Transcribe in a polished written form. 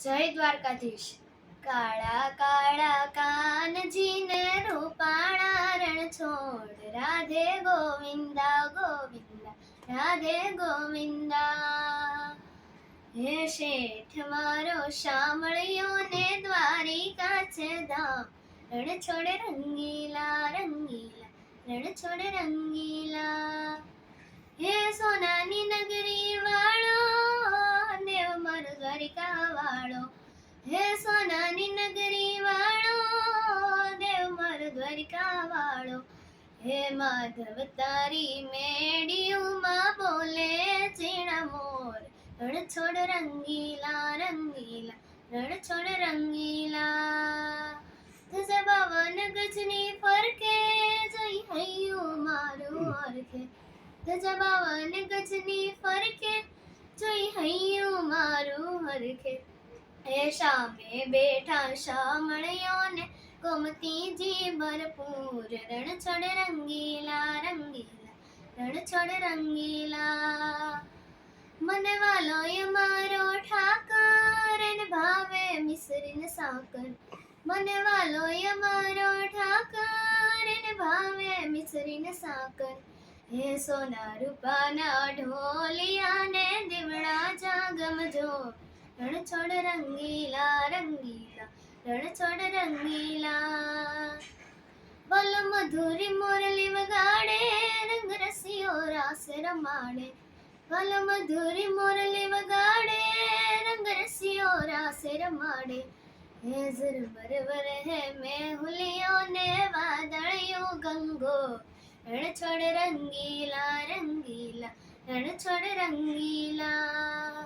જય દ્વારકાધીશ. કાળા કાળા કાનજીને રૂપાળા રણ છોડ, રાધે ગોવિંદા ગોવિંદા રાધે ગોવિંદા. હે શેઠ મારો શામળિયો ને દ્વારિકા છે ધામ, રણ છોડ રંગીલા રંગીલા રણ છોડ રંગીલા. હે સોનાની નગરી વાળો, દેવ મારો દ્વારિકા વાળો. હે સોનાની નગરી વાળો, દેવ મારો દ્વારિકા વાળો. હે માધવ તારી મેડિયુમાં બોલે ચીણા મોર, રણ છોડ રંગીલા રંગીલા રણ છોડ રંગીલા. ધજા બાવન ગજની ફરકે, જોઈ હૈયું મારું હરખે. ધજા બાવન ગજની ફરકે, જોઈ હૈયું મારું હરખે. એ સામે બેઠા શામળિયોને ગોમતીજી ભરપૂર, રણ છોડ રંગીલા રંગીલા રણ છોડ રંગીલા. મને વાલો એ મારો ઠાકર, એને ભાવે મિસરીને સાકર. મને વાલો એ મારો ઠાકર, એને ભાવે મિસરીને સાકર. હે સોના રૂપાના ઢોલિયાને દીવડા જાગમજો, રણ છોડ રંગીલા રંગીલા રણ છોડ રંગીલા. બોલ મધુરી મુરલી વગાડે, રંગ રસિયો રાસ રમાડે. બોલ મધુરી મુરલી વગાડે, રંગ રસિયો રાસ રમાડે. હે ઝરમર વર હે મેહુલિયો ને વાદળિયો ગંગો, રણ છોડ રંગીલા રંગીલા રણ છોડ રંગીલા.